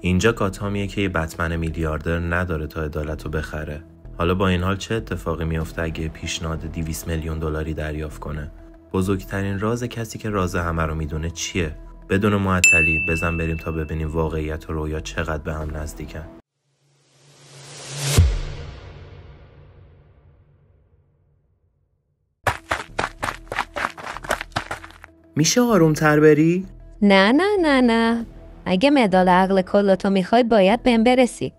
اینجا گاتامیه که یه بتمن میلیاردر نداره تا عدالت رو بخره. حالا با این حال چه اتفاقی میفته اگه پیشنهاد 200 میلیون دلاری دریافت کنه؟ بزرگترین راز کسی که راز همه رو میدونه چیه؟ بدون معطلی بزن بریم تا ببینیم واقعیت و رویا چقدر به هم نزدیکن. میشه آروم‌تر بری؟ نه اگه مدال عقل کلتو میخوای باید بهم برسی.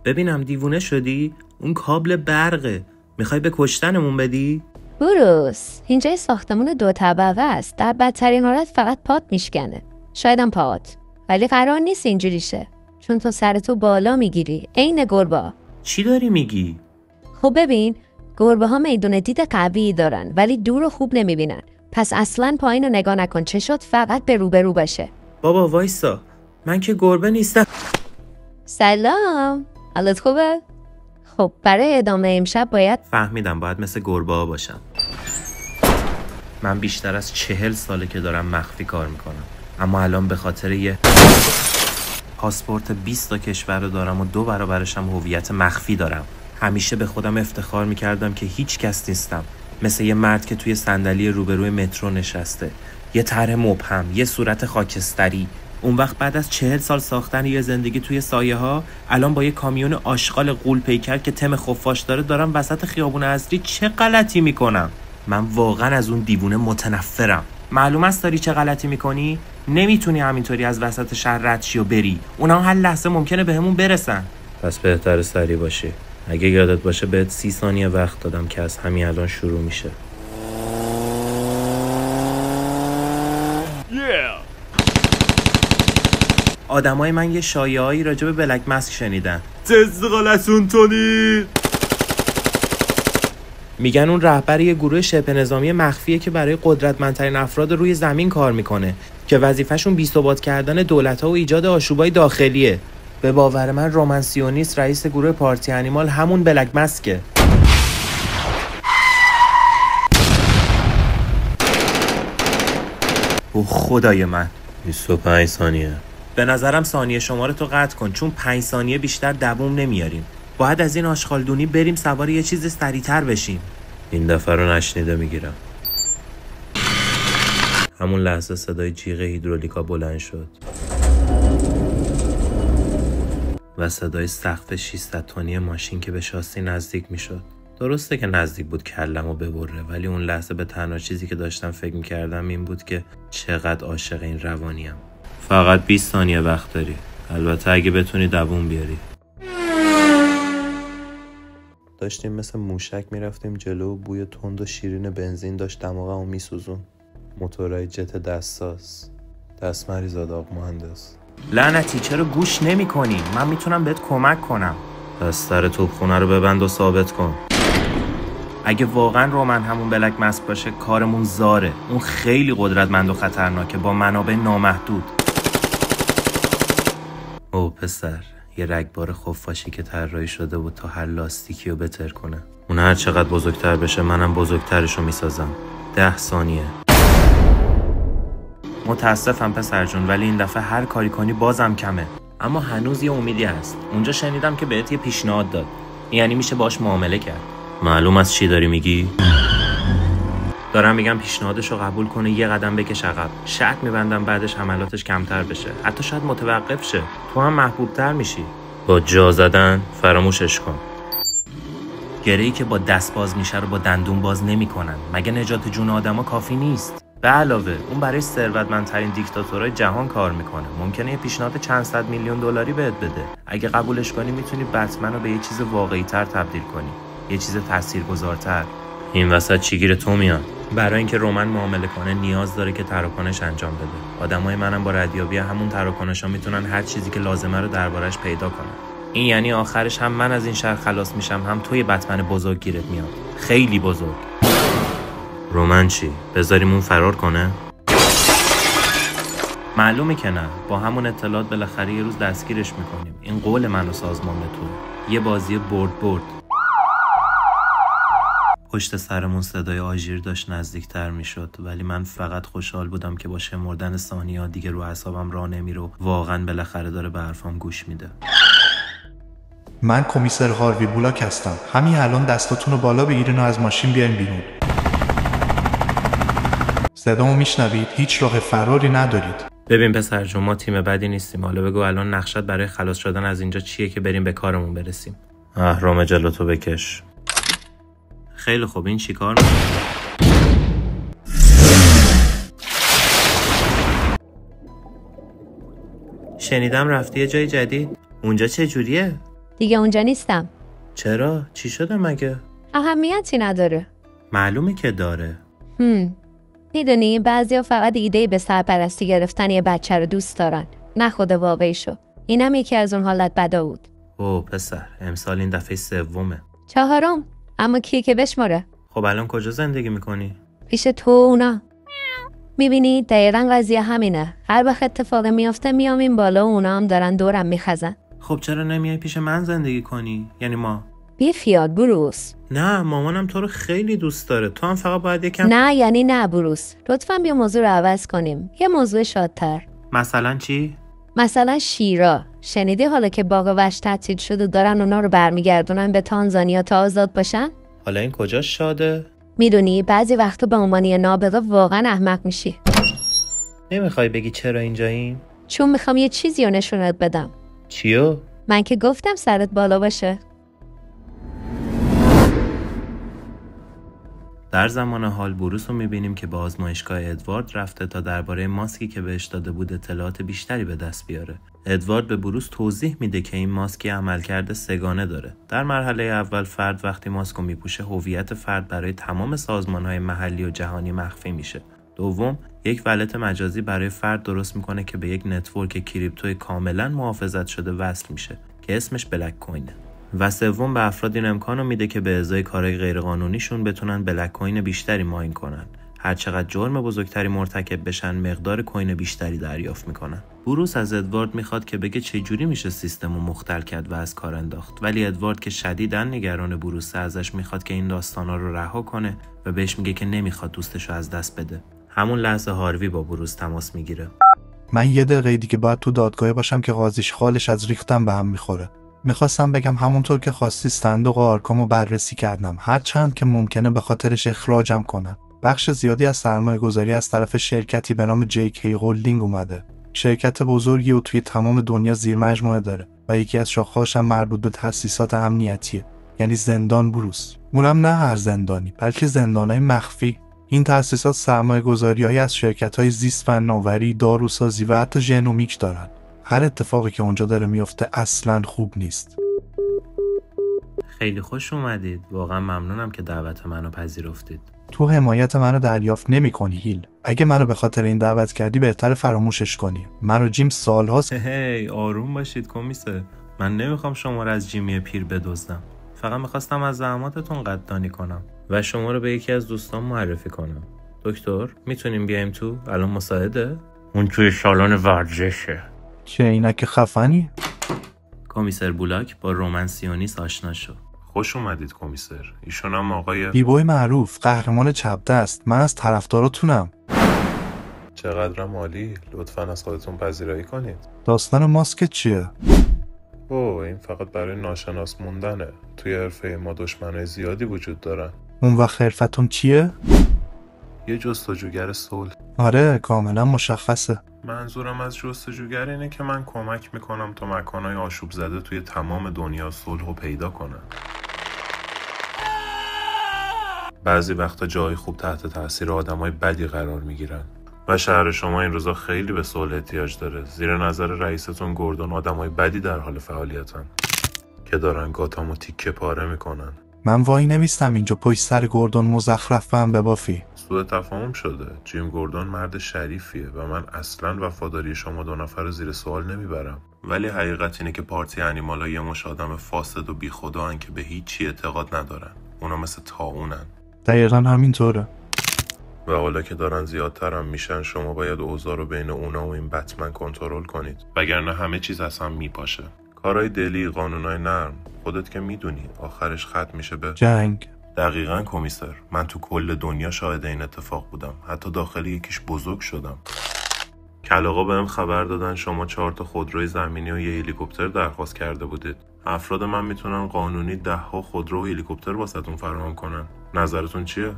ببینم دیوونه شدی؟ اون کابل برقه. میخوای به کشتنمون بدی؟ بروس، اینجا ساختمون 2 طبقه است. در بدترین حالت فقط پات میشکنه. شایدم پات. ولی قرار نیست اینجوری شه. چون تو سرتو بالا میگیری. عین گربه. چی داری میگی؟ خب ببین، گربه ها میدون دید قوی دارن ولی دور رو خوب نمیبینن. پس اصلاً پایین رو نگاه نکن. چشات فقط به روبرو باشه. بابا وایسا. من که گربه نیستم. سلام. حالت خوبه؟ خب برای ادامه امشب باید فهمیدم باید مثل گربه ها باشم. من بیشتر از 40 ساله که دارم مخفی کار میکنم، اما الان به خاطر یه پاسپورت 20 تا کشور رو دارم و 2 برابرش هم هویت مخفی دارم. همیشه به خودم افتخار میکردم که هیچ کس نیستم، مثل یه مرد که توی صندلی روبروی مترو نشسته، یه طرح مبهم، یه صورت خاکستری. اون وقت بعد از 40 سال ساختن یه زندگی توی سایه ها، الان با یه کامیون آشغال غول پیکر که تم خفاش داره دارم وسط خیابون اصلی چه غلطی میکنم؟ من واقعا از اون دیوونه متنفرم. معلوم است داری چه غلطی میکنی؟ نمیتونی همینطوری از وسط شهر رد شی و بری. اونا هر لحظه ممکنه بهمون برسن. پس بهتره سریع باشی. اگه یادت باشه بهت 30 ثانیه وقت دادم که از همین الان شروع میشه. آدمای من یه شایعه‌ای راجع به بلک ماسک شنیدن. تزغالتون تونی. میگن اون رهبر یه گروه شبه نظامی مخفیه که برای قدرتمندترین افراد روی زمین کار میکنه که وظیفه‌شون بی‌ثبات کردن دولت‌ها و ایجاد آشوبای داخلیه. به باور من رومن سیونیست رئیس گروه پارتی انیمال همون بلک ماسکه. او خدای من 25 ثانیه. به نظرم ثانیه شماره تو قطع کن، چون 5 ثانیه بیشتر دووم نمیاریم. باید از این آشغالدونی بریم سوار یه چیز سریعتر بشیم. این دفعه رو نشنیده میگیرم. همون لحظه صدای جیغ هیدرولیکا بلند شد و صدای سقف 600 تنی ماشین که به شاسی نزدیک میشد. درسته که نزدیک بود کلمو ببره، ولی اون لحظه به تنها چیزی که داشتم فکر میکردم این بود که چقدر عاشق این روانیم. فقط 20 ثانیه وقت داری، البته اگه بتونی دووم بیاری. داشتیم مثل موشک میرفتیم جلو و بوی تند و شیرین بنزین داشت دماغمو میسوزون. موتورای جت دستاس. دست مریزاد آق مهندس. لعنتی چرا گوش نمی کنی؟ من میتونم بهت کمک کنم. دستر توپخونه رو ببند و ثابت کن. اگه واقعا رومن همون بلک ماسک باشه کارمون زاره. اون خیلی قدرتمند و خطرناکه با منابع نامحدود. او پسر، یه رگبار خفاشی که طراحی شده بود تا هر لاستیکی رو بتر کنه. اون هر چقدر بزرگتر بشه منم بزرگترشو میسازم. 10 ثانیه. متاسفم پسر جون، ولی این دفعه هر کاری کنی بازم کمه. اما هنوز یه امیدی هست. اونجا شنیدم که بهت یه پیشنهاد داد. یعنی میشه باش معامله کرد. معلوم است چی داری میگی؟ دارم میگم پیشنهادشو قبول کنه، یه قدم بکش عقب. شرط میبندم بعدش حملاتش کمتر بشه. حتی شاید متوقف شه. تو هم محبوبتر میشی. با جا زدن فراموشش کن. گره‌ای که با دست باز میشه رو با دندون باز نمیکنن. مگه نجات جون آدما کافی نیست؟ به علاوه اون برای ثروتمندترین دیکتاتورهای جهان کار میکنه. ممکنه یه پیشنهاد چند صد میلیون دلاری بهت بده. اگه قبولش کنی میتونی بتمن رو به یه چیز واقعی‌تر تبدیل کنی. یه چیز تاثیرگذارتر. این وسط چی گیر تو میاد؟ برای اینکه رومن معامله کنه نیاز داره که تراکنش انجام بده. آدمای منم با ردیابی همون تراکنشا میتونن هر چیزی که لازمه رو دربارش پیدا کنن. این یعنی آخرش هم من از این شر خلاص میشم، هم توی بتمن بزرگ گیرت میاد. خیلی بزرگ. رومن چی؟ بذاریم اون فرار کنه؟ معلومه که نه. با همون اطلاعات بالاخره یه روز دستگیرش میکنیم. این قول من و سازمان تو. یه بازی برد. پشت سرمون صدای آژیر داشت نزدیکتر میشد، ولی من فقط خوشحال بودم که با شمردن ثانیه‌ها دیگه رو اعصابم راه نمیره و واقعا بالاخره داره به حرفام گوش میده. من کمیسر هاروی بولاک هستم. همین الان دستاتون رو بالا بگیرین و از ماشین بیاین بیرون. صدامو میشنوید؟ هیچ راه فراری ندارید. ببین پسر جون، ما تیم بدی نیستیم. حالا بگو الان نقشت برای خلاص شدن از اینجا چیه که بریم به کارمون برسیم. اهرام جلوتو بکش. خیلی خوب، این چیکار میکنه؟ شنیدم رفتی یه جای جدید. اونجا چه جوریه؟ دیگه اونجا نیستم. چرا؟ چی شده مگه؟ اهمیتی نداره. معلومه که داره. میدونی بعضیا فقط ایده به سرپرستی گرفتن یه بچه رو دوست دارن، نه خود واقعیشو. اینم یکی از اون حالت بدا بود. اوه پسر، امسال این دفعه 3. 4. اما کی که بشماره؟ خب الان کجا زندگی میکنی؟ پیش تو اونا. میبینی دقیقاً قضیه همینه. هر وقت اتفاق میافته میام این بالا و اونا هم دارن دورم میخزن. خب چرا نمیای پیش من زندگی کنی؟ یعنی ما. بی خیال بروس. نه، مامانم تو رو خیلی دوست داره. تو هم فقط باید یکم. نه یعنی نه بروس. لطفاً بیا موضوع رو عوض کنیم. یه موضوع شادتر. مثلا چی؟ مثلا شیرا. شنیدی حالا که باغ وحش تعطیل شد و دارن اونا رو برمیگردونن به تانزانیا تا آزاد باشن؟ حالا این کجا شاده؟ میدونی بعضی وقتا به عنوان یه نابغه واقعا احمق میشی. نمیخوای بگی چرا اینجاییم؟ چون میخوام یه چیزی رو نشونت بدم. چیو؟ من که گفتم سرت بالا باشه. در زمان حال بروس رو میبینیم که به آزمایشگاه ادوارد رفته تا درباره ماسکی که بهش داده بود اطلاعات بیشتری به دست بیاره. ادوارد به بروس توضیح میده که این ماسک عملکرد سه‌گانه داره. در مرحله اول فرد وقتی ماسک رو میپوشه هویت فرد برای تمام سازمان‌های محلی و جهانی مخفی میشه. دوم، یک ولت مجازی برای فرد درست میکنه که به یک نتورک کریپتوی کاملا محافظت شده وصل میشه که اسمش بلک کوینه. و سوم، به افراد این امکانو میده که به ازای کارهای غیرقانونیشون بتونن بلک کوین بیشتری ماین کنن. هر چقدر جرم بزرگتری مرتکب بشن مقدار کوین بیشتری دریافت میکنن. بروس از ادوارد میخواد که بگه چه جوری میشه سیستمو مختل کرد و از کار انداخت، ولی ادوارد که شدیداً نگران بروسه ازش میخواد که این داستانا رو رها کنه و بهش میگه که نمیخواد دوستشو از دست بده. همون لحظه هاروی با بروس تماس میگیره. من یه دقیقه دیگه باید تو دادگاه باشم که قاضیش خالش از ریختم به هم میخوره. میخواستم بگم همونطور که خواستی صندوق آرکامو بررسی کردم، هر چند که ممکنه به خاطرش اخراجم کنن. بخش زیادی از سرمایه گذاری از طرف شرکتی به نام JK هولدینگ اومده. شرکت بزرگی و توی تمام دنیا زیر مجموعه داره و یکی از شاخه‌هاش هم مربوط به تأسیسات امنیتیه، یعنی زندان بروس. اونم نه هر زندانی، بلکه زندانای مخفی. این تأسیسات سرمایه گذاری‌هایی از شرکت‌های زیست فناوری، داروسازی و حتی ژنومیک دارن. هر اتفاقی که اونجا داره میفته اصلاً خوب نیست. خیلی خوش اومدید. واقعا ممنونم که دعوت منو پذیرفتید. تو حمایت منو دریافت نمی‌کنی هیل. اگه منو به خاطر این دعوت کردی بهتر فراموشش کنی. من و جیم سال‌هاست. هی آروم باشید کمیسر. من نمیخوام شما رو از جیمی پیر بدزدم. فقط میخواستم از زحماتتون قدردانی کنم و شما رو به یکی از دوستان معرفی کنم. دکتر میتونیم بیایم تو؟ الان مساعده؟ اون توی سالن ورزشه. چه عینک خفنی؟ کمیسر بولاک با رومانسیونیست آشنا شد. خوش اومدید کمیسر. ایشون هم آقای بیبوی معروف، قهرمان چپدست. من از طرفداراتونم. چقدرم عالی. لطفاً از خودتون پذیرایی کنید. داستان ماسک چیه؟ اوه، این فقط برای ناشناس موندنه. توی حرفه ما دشمنای زیادی وجود دارن. اون وقت حرفتون چیه؟ یه جستجوگر صلح. آره کاملا مشخصه. منظورم از جستجوگر اینه که من کمک میکنم تا مکانهای آشوب زده توی تمام دنیا صلحو پیدا کنن. بعضی وقتا جای خوب تحت تاثیر آدمای بدی قرار میگیرن و شهر شما این روزا خیلی به صلح احتیاج داره. زیر نظر رئیستون گوردون آدمای بدی در حال فعالیتن که دارن گاتامو تیکه پاره میکنن. من وای نمیستم اینجا پشت سر گوردون مزخرف هم ببافی. سوء تفاهم شده. جیم گوردون مرد شریفیه و من اصلا وفاداری شما دو نفر رو زیر سوال نمیبرم. ولی حقیقت اینه که پارتی انیمالا یه مش آدم فاسد و بی خداان که به هیچی اعتقاد ندارن. اونا مثل طاعونن. دقیقا همینطوره. و حالا که دارن زیادتر هم میشن شما باید اوضاع رو بین اونا و این بتمن کنترل کنید، وگرنه همه چیز از هم میپاشه. کارهای دلی، قانونای نرم، خودت که میدونی آخرش ختم میشه به جنگ. دقیقاً کمیسر، من تو کل دنیا شاهد این اتفاق بودم، حتی داخل یکیش بزرگ شدم. کلاغا بهم خبر دادن شما 4 تا خودروی زمینی و یه هلیکوپتر درخواست کرده بودید. افراد من میتونن قانونی 10 خودرو و هلیکوپتر واسهتون فراهم کنن. نظرتون چیه؟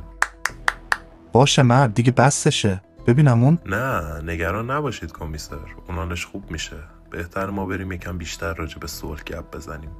باشه مرد دیگه بسشه. ببینم اون. نه نگران نباشید کمیسر، اونانش خوب میشه. بهتر ما بریم یکم بیشتر راجع به صلح گپ بزنیم.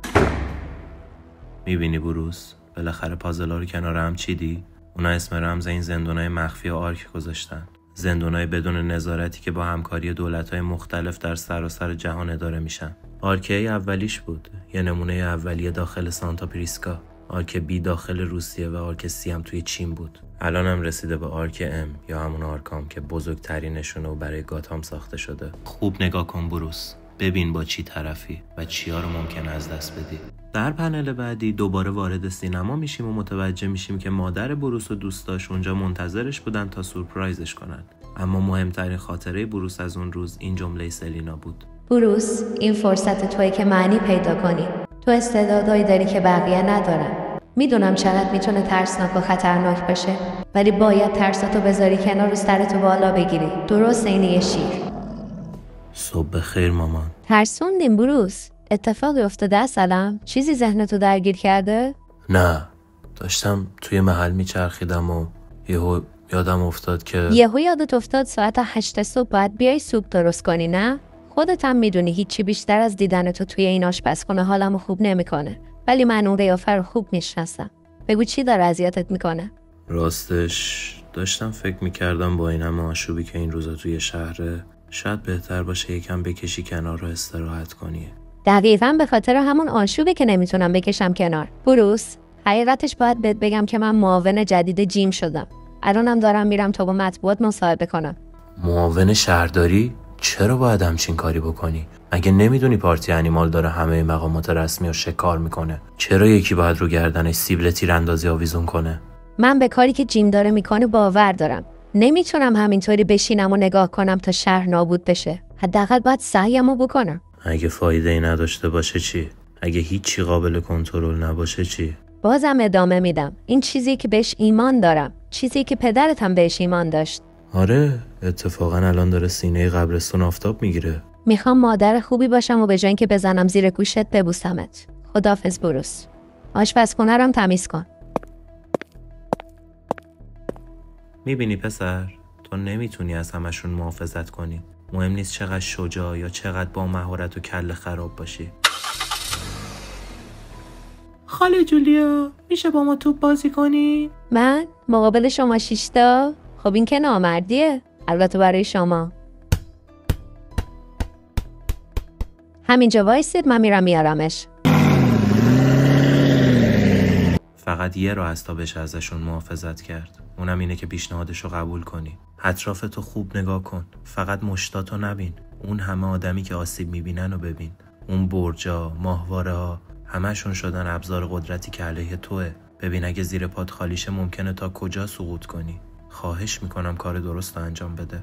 میبینی بروس؟ بالاخره پازل‌ها رو کنار هم چیدی؟ اونا اسم رمز این زندونای مخفی آرک گذاشتن. زندونای بدون نظارتی که با همکاری دولت‌های مختلف در سراسر جهان اداره میشن. آرک ای اولیش بود، یه نمونه اولیه داخل سانتا پریسکا. آرک بی داخل روسیه و آرک سی هم توی چین بود. الان هم رسیده به آرک ام یا همون آرکام که بزرگترینشونه و برای گاتام ساخته شده. خوب نگاه کن بروس، ببین با چی طرفی و چیا رو ممکنه از دست بدی. در پنل بعدی دوباره وارد سینما میشیم و متوجه میشیم که مادر بروس و دوستاش اونجا منتظرش بودن تا سورپرایزش کنن. اما مهمترین خاطره بروس از اون روز این جمله سلینا بود. بروس، این فرصت توی که معنی پیدا کنی. تو استعدادایی داری که بقیه ندارن. میدونم چقدر میتونه ترسناک و خطرناک باشه، ولی باید ترساتو بذاری کنار و سرتو بالا بگیری. درست این یه شیر. صبح خیر مامان. ترسوندیم بروس. اتفاقی افتاده اصلا؟ چیزی ذهنتو درگیر کرده؟ نه، داشتم توی محل میچرخیدم و یهو یادم افتاد که یادت افتاد ساعت 8 صبح باید بیای سوپ درست کنی، نه؟ خودت هم میدونی هیچی بیشتر از دیدن تو توی این آشپزخونه حالمو خوب نمیکنه. ولی من اون قیافه رو خوب میشناسم. بگو چی داره اذیتت میکنه؟ راستش داشتم فکر میکردم با این همه آشوبی که این روزا توی شهره شاید بهتر باشه یکم بکشی کنار رو استراحت کنی. دقیقاً به خاطر همون آشوبی که نمیتونم بکشم کنار. بروس، حقیقتش باید بهت بگم که من معاون جدید جیم شدم. الانم دارم میرم تا با مطبوعات مصاحبه کنم. معاون شهرداری؟ چرا باید همچین کاری بکنی؟ اگه نمیدونی پارتی انیمال داره همه مقامات رسمی رو شکار میکنه، چرا یکی باید رو گردنش سیبل تیراندازی آویزون کنه؟ من به کاری که جیم داره میکنه باور دارم. نمیتونم همینطوری بشینم و نگاه کنم تا شهر نابود بشه. حداقل باید سعیمو بکنم. اگه فایده ای نداشته باشه چی؟ اگه هیچی قابل کنترل نباشه چی؟ بازم ادامه میدم. این چیزی که بهش ایمان دارم، چیزی که پدرت هم بهش ایمان داشت. آره، اتفاقا الان داره سینه قبرستون آفتاب میگیره. میخوام مادر خوبی باشم و به جای اینکه بزنم زیر گوشت ببوسمت. خداحافظ بروس. آشپزخونه رم تمیز کن. میبینی پسر، تو نمیتونی از همشون محافظت کنی. مهم نیست چقدر شجاع یا چقدر با مهارت و کله خراب باشی. خاله جولیا، میشه با ما توپ بازی کنی؟ من؟ مقابل شما 6 تا؟ خب این که نامردیه. البته برای شما. همینجا وایسید، من میرم میارمش. فقط یه راه هست تا بشه ازشون محافظت کرد. اونم اینه که پیشنهادشو قبول کنی. اطرافتو خوب نگاه کن. فقط مشتاتو نبین. اون همه آدمی که آسیب میبینن رو ببین. اون برجا، ماهواره ها، همشون شدن ابزار قدرتی که علیه توه. ببین اگه زیر پات خالیشه ممکنه تا کجا سقوط کنی. خواهش میکنم کار درست رو انجام بده.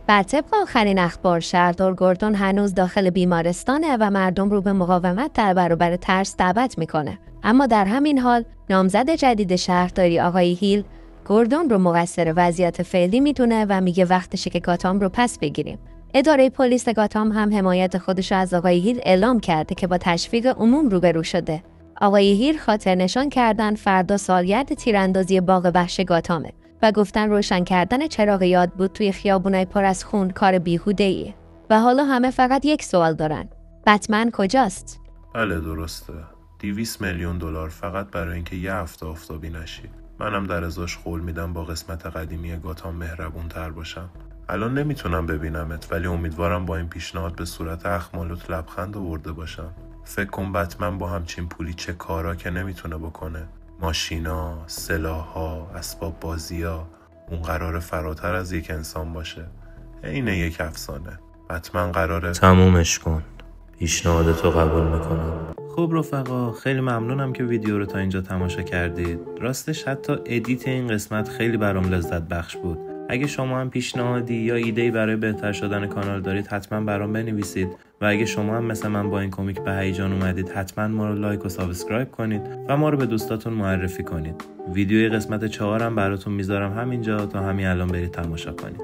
بر طبق آخرین اخبار شهردار گوردون هنوز داخل بیمارستانه و مردم رو به مقاومت در برابر ترس دعوت میکنه. اما در همین حال نامزد جدید شهرداری آقای هیل گوردون رو مقصر وضعیت فعلی میدونه و میگه وقتشه که گاتام رو پس بگیریم. اداره پلیس گاتام هم حمایت خودش از آقای هیل اعلام کرده که با تشویق عموم روبرو شده. آقای هیل خاطر نشان کردن فردا سالگرد تیراندازی باغ وحش گاتامه و گفتن روشن کردن چراغ یاد بود توی خیابونای پر از خون کار بیهوده‌ایه. و حالا همه فقط یک سوال دارن. بتمن کجاست؟ بله درسته. 200 میلیون دلار فقط برای اینکه یه هفته آفتابی نشی. منم در ازاش قول میدم با قسمت قدیمی گاتام مهربون تر باشم. الان نمیتونم ببینمت ولی امیدوارم با این پیشنهاد به صورت اخمالوت لبخند آورده باشم. فکر کن بتمن با همچین پولی چه کارا که نمیتونه بکنه. ماشینا، سلاح‌ها، اسباب بازی‌ها. اون قراره فراتر از یک انسان باشه. اینه یک افسانه. بتمن قراره تمومش کن. پیشنهادتو قبول میکنم. خب رفقا، خیلی ممنونم که ویدیو رو تا اینجا تماشا کردید. راستش حتی ادیت این قسمت خیلی برام لذت بخش بود. اگه شما هم پیشنهادی یا ایده‌ای برای بهتر شدن کانال دارید حتما برام بنویسید و اگه شما هم مثل من با این کمیک به هیجان اومدید حتما ما رو لایک و سابسکرایب کنید و ما رو به دوستاتون معرفی کنید. ویدیوی قسمت 4 هم براتون میذارم همینجا تا همین الان برید تماشا کنید.